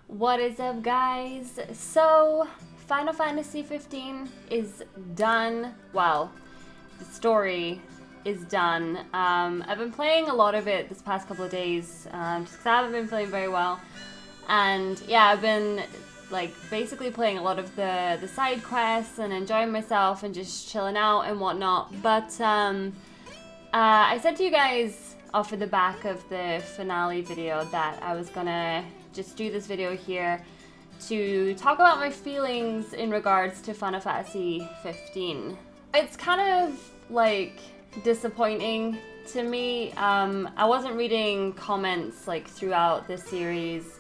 What is up, guys? So, Final Fantasy 15 is done. Well, the story is done. I've been playing a lot of it this past couple of days, just because I haven't been feeling very well. And yeah, I've been basically playing a lot of the side quests and enjoying myself and just chilling out and whatnot. But I said to you guys off of the back of the finale video that I was gonna just do this video here to talk about my feelings in regards to Final Fantasy 15. It's kind of disappointing to me. I wasn't reading comments throughout this series.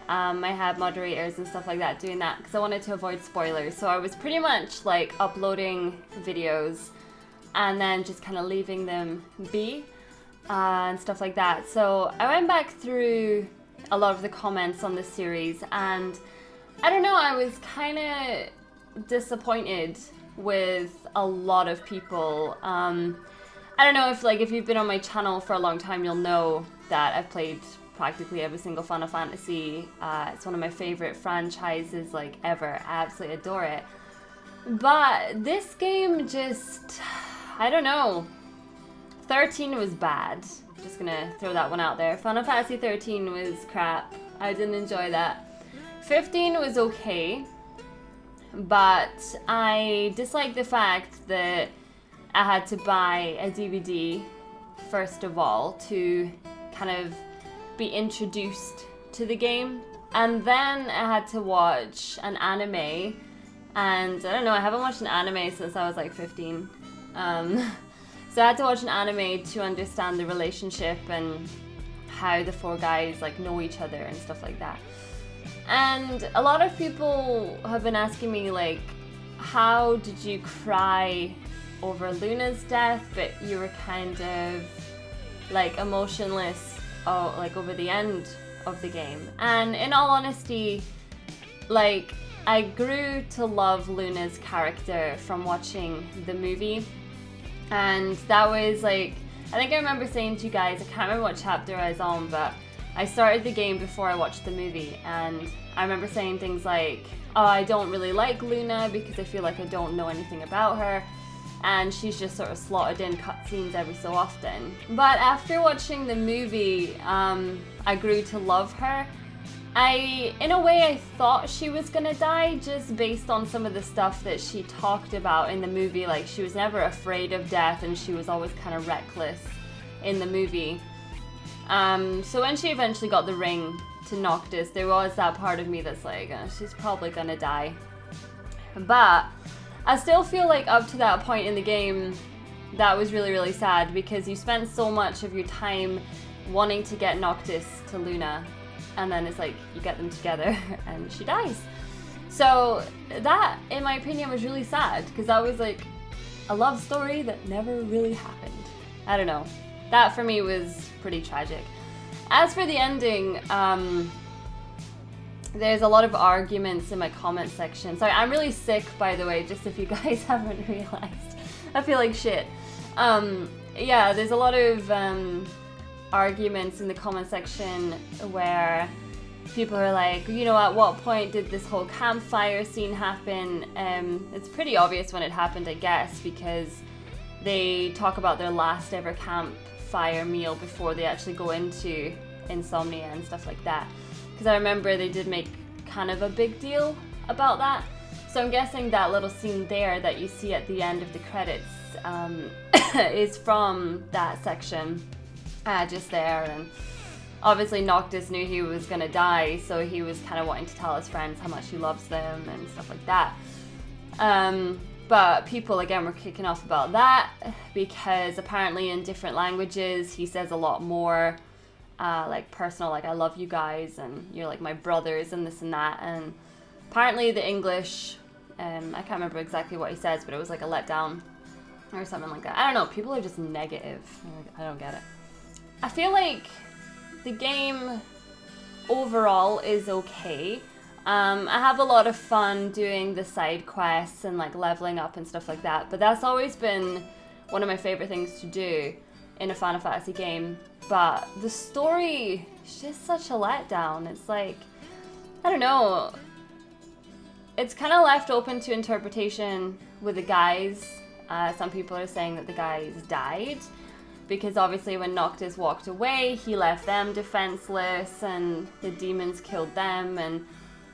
I had moderators and stuff like that doing that because I wanted to avoid spoilers. So I was pretty much uploading videos and then just kind of leaving them be and stuff like that. So I went back through a lot of the comments on this series, and I don't know, I was kind of disappointed with a lot of people. I don't know if you've been on my channel for a long time, you'll know that I've played practically every single Final Fantasy. It's one of my favorite franchises ever. I absolutely adore it. But this game just, I don't know. 13 was bad. Just gonna throw that one out there. Final Fantasy 13 was crap. I didn't enjoy that. 15 was okay, but I disliked the fact that I had to buy a DVD first of all to kind of be introduced to the game, and then I had to watch an anime, and I don't know, I haven't watched an anime since I was 15. So I had to watch an anime to understand the relationship and how the four guys know each other and stuff like that. And a lot of people have been asking me how did you cry over Luna's death, but you were kind of emotionless over the end of the game. And in all honesty, I grew to love Luna's character from watching the movie. And that was I think I remember saying to you guys, I can't remember what chapter I was on, but I started the game before I watched the movie, and I remember saying things like, oh, I don't really like Luna because I feel like I don't know anything about her, and she's just sort of slotted in cutscenes every so often. But after watching the movie, I grew to love her. In a way, I thought she was gonna die just based on some of the stuff that she talked about in the movie. She was never afraid of death, and she was always kind of reckless in the movie. So when she eventually got the ring to Noctis, there was that part of me that's she's probably gonna die. But I still feel up to that point in the game, that was really, really sad, because you spent so much of your time wanting to get Noctis to Luna, and then it's you get them together and she dies. So that, in my opinion, was really sad, because that was a love story that never really happened. I don't know. That for me was pretty tragic. As for the ending, there's a lot of arguments in my comment section. Sorry, I'm really sick, by the way, just if you guys haven't realized. I feel like shit. Yeah, there's a lot of arguments in the comment section where people are at what point did this whole campfire scene happen? It's pretty obvious when it happened, I guess, because they talk about their last ever campfire meal before they actually go into Insomnia and stuff like that. Because I remember they did make kind of a big deal about that. So I'm guessing that little scene there that you see at the end of the credits is from that section. Just there, and obviously Noctis knew he was gonna die, so he was kind of wanting to tell his friends how much he loves them and stuff like that. But people again were kicking off about that because apparently in different languages he says a lot more personal, I love you guys and you're my brothers and this and that. And apparently the English, I can't remember exactly what he says, but it was a letdown or something like that. I don't know, people are just negative. I don't get it. I feel the game overall is okay. I have a lot of fun doing the side quests and leveling up and stuff like that, but that's always been one of my favorite things to do in a Final Fantasy game. But the story is just such a letdown. It's I don't know. It's kind of left open to interpretation with the guys. Some people are saying that the guys died because obviously when Noctis walked away, he left them defenseless and the demons killed them, and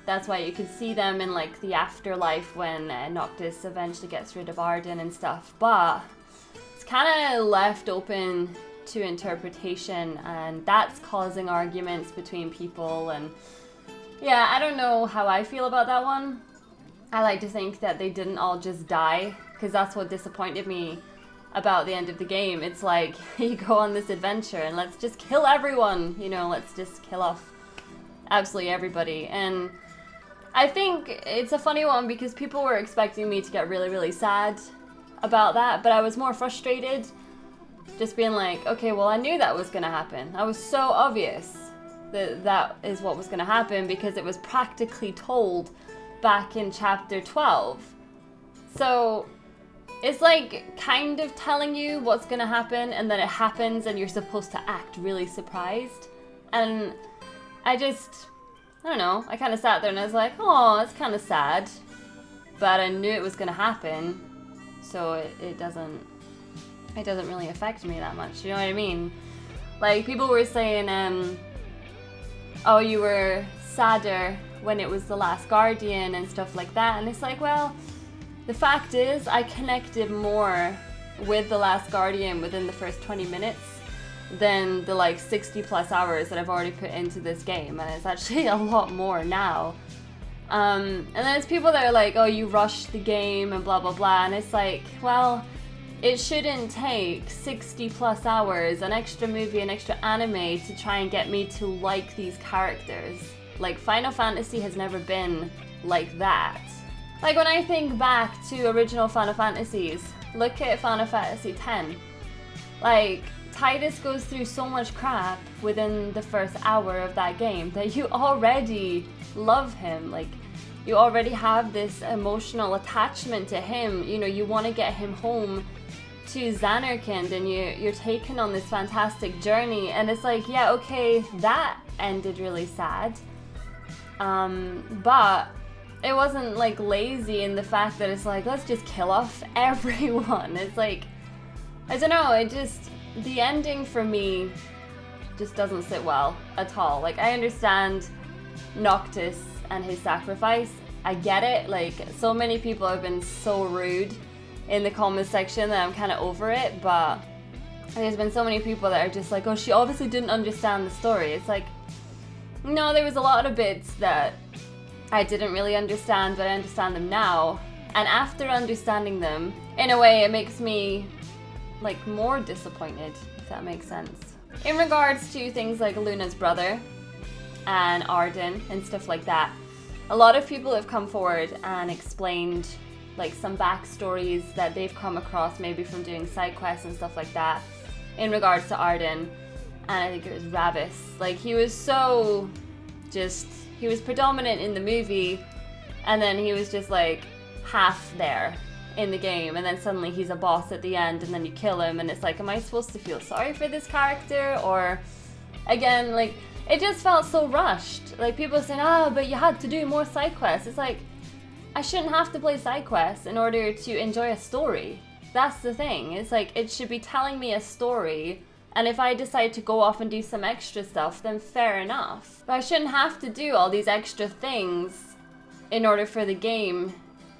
that's why you could see them in like the afterlife when Noctis eventually gets rid of Arden and stuff. But it's kind of left open to interpretation, and that's causing arguments between people. And yeah, I don't know how I feel about that one. I like to think that they didn't all just die, because that's what disappointed me about the end of the game. It's like, you go on this adventure and let's just kill everyone, you know, let's just kill off absolutely everybody. And I think it's a funny one because people were expecting me to get really, really sad about that, but I was more frustrated just being like, okay, well, I knew that was going to happen. I was so obvious that that is what was going to happen because it was practically told back in chapter 12. So it's like kind of telling you what's going to happen, and then it happens and you're supposed to act really surprised. And I don't know, I kind of sat there and I was like, oh, it's kind of sad, but I knew it was going to happen, so it doesn't really affect me that much, you know what I mean? Like, people were saying, oh, you were sadder when it was the Last Guardian and stuff like that, and it's like, well, the fact is, I connected more with the Last Guardian within the first 20 minutes than the like 60 plus hours that I've already put into this game, and it's actually a lot more now. And then there's people that are like, oh, you rushed the game and blah blah blah, and it's like, well, it shouldn't take 60 plus hours, an extra movie, an extra anime to try and get me to like these characters. Like, Final Fantasy has never been like that. Like, when I think back to original Final Fantasies, look at Final Fantasy X. Like, Tidus goes through so much crap within the first hour of that game that you already love him. Like, you already have this emotional attachment to him. You know, you want to get him home to Xanarkand, and you're taken on this fantastic journey. And it's like, yeah, okay, that ended really sad. But it wasn't like lazy in the fact that it's like, let's just kill off everyone. It's like, I don't know, the ending for me just doesn't sit well at all. Like, I understand Noctis and his sacrifice. I get it. Like, so many people have been so rude in the comments section that I'm kind of over it, but there's been so many people that are just like, oh, she obviously didn't understand the story. It's like, no, there was a lot of bits that I didn't really understand, but I understand them now. And after understanding them, in a way, it makes me like more disappointed, if that makes sense. In regards to things like Luna's brother and Arden and stuff like that, a lot of people have come forward and explained like some backstories that they've come across, maybe from doing side quests and stuff like that, in regards to Arden. And I think it was Ravis. Like, he was predominant in the movie, and then he was just like half there in the game, and then suddenly he's a boss at the end, and then you kill him, and it's like, am I supposed to feel sorry for this character? Or, again, like, it just felt so rushed. Like, people saying, oh, but you had to do more side quests. It's like, I shouldn't have to play side quests in order to enjoy a story. That's the thing. It's like, it should be telling me a story, and if I decide to go off and do some extra stuff, then fair enough. But I shouldn't have to do all these extra things in order for the game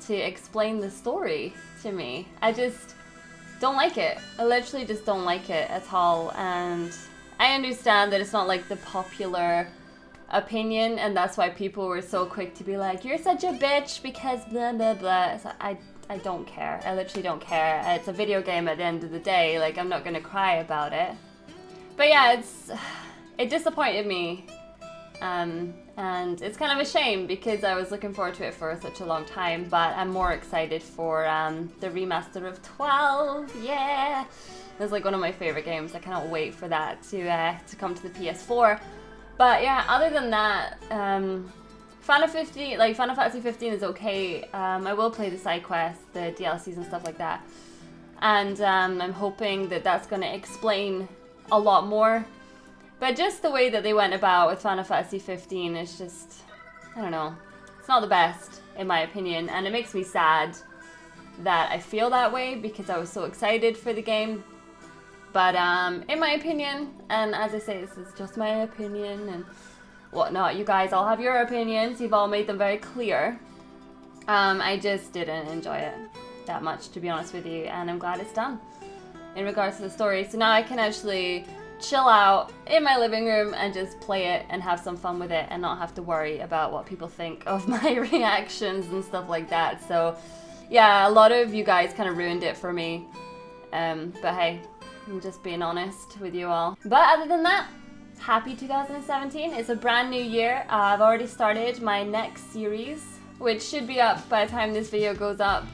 to explain the story to me. I just don't like it. I literally just don't like it at all. And I understand that it's not like the popular opinion, and that's why people were so quick to be like, you're such a bitch because blah blah blah. So I don't care. I literally don't care. It's a video game at the end of the day. Like, I'm not gonna cry about it. But yeah, it disappointed me. And it's kind of a shame because I was looking forward to it for such a long time, but I'm more excited for the remaster of 12. Yeah! It's like one of my favorite games. I cannot wait for that to come to the PS4. But yeah, other than that, Final Fantasy 15 is okay. I will play the side quests, the DLCs and stuff like that. And I'm hoping that that's going to explain a lot more. But just the way that they went about with Final Fantasy 15 is just, I don't know, it's not the best in my opinion, and it makes me sad that I feel that way because I was so excited for the game. But in my opinion, and as I say, this is just my opinion and whatnot, you guys all have your opinions, you've all made them very clear. I just didn't enjoy it that much, to be honest with you, and I'm glad it's done in regards to the story. So now I can actually chill out in my living room and just play it and have some fun with it and not have to worry about what people think of my reactions and stuff like that. So yeah, a lot of you guys kind of ruined it for me, but hey, I'm just being honest with you all. But other than that, happy 2017. It's a brand new year. I've already started my next series, which should be up by the time this video goes up.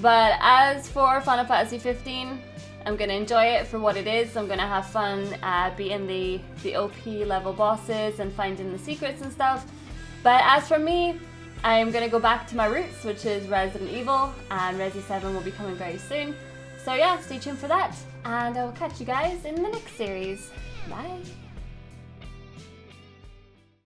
But as for Final Fantasy 15, I'm going to enjoy it for what it is. I'm going to have fun beating the OP level bosses and finding the secrets and stuff. But as for me, I'm going to go back to my roots, which is Resident Evil, and Resi 7 will be coming very soon. So yeah, stay tuned for that, and I will catch you guys in the next series. Bye!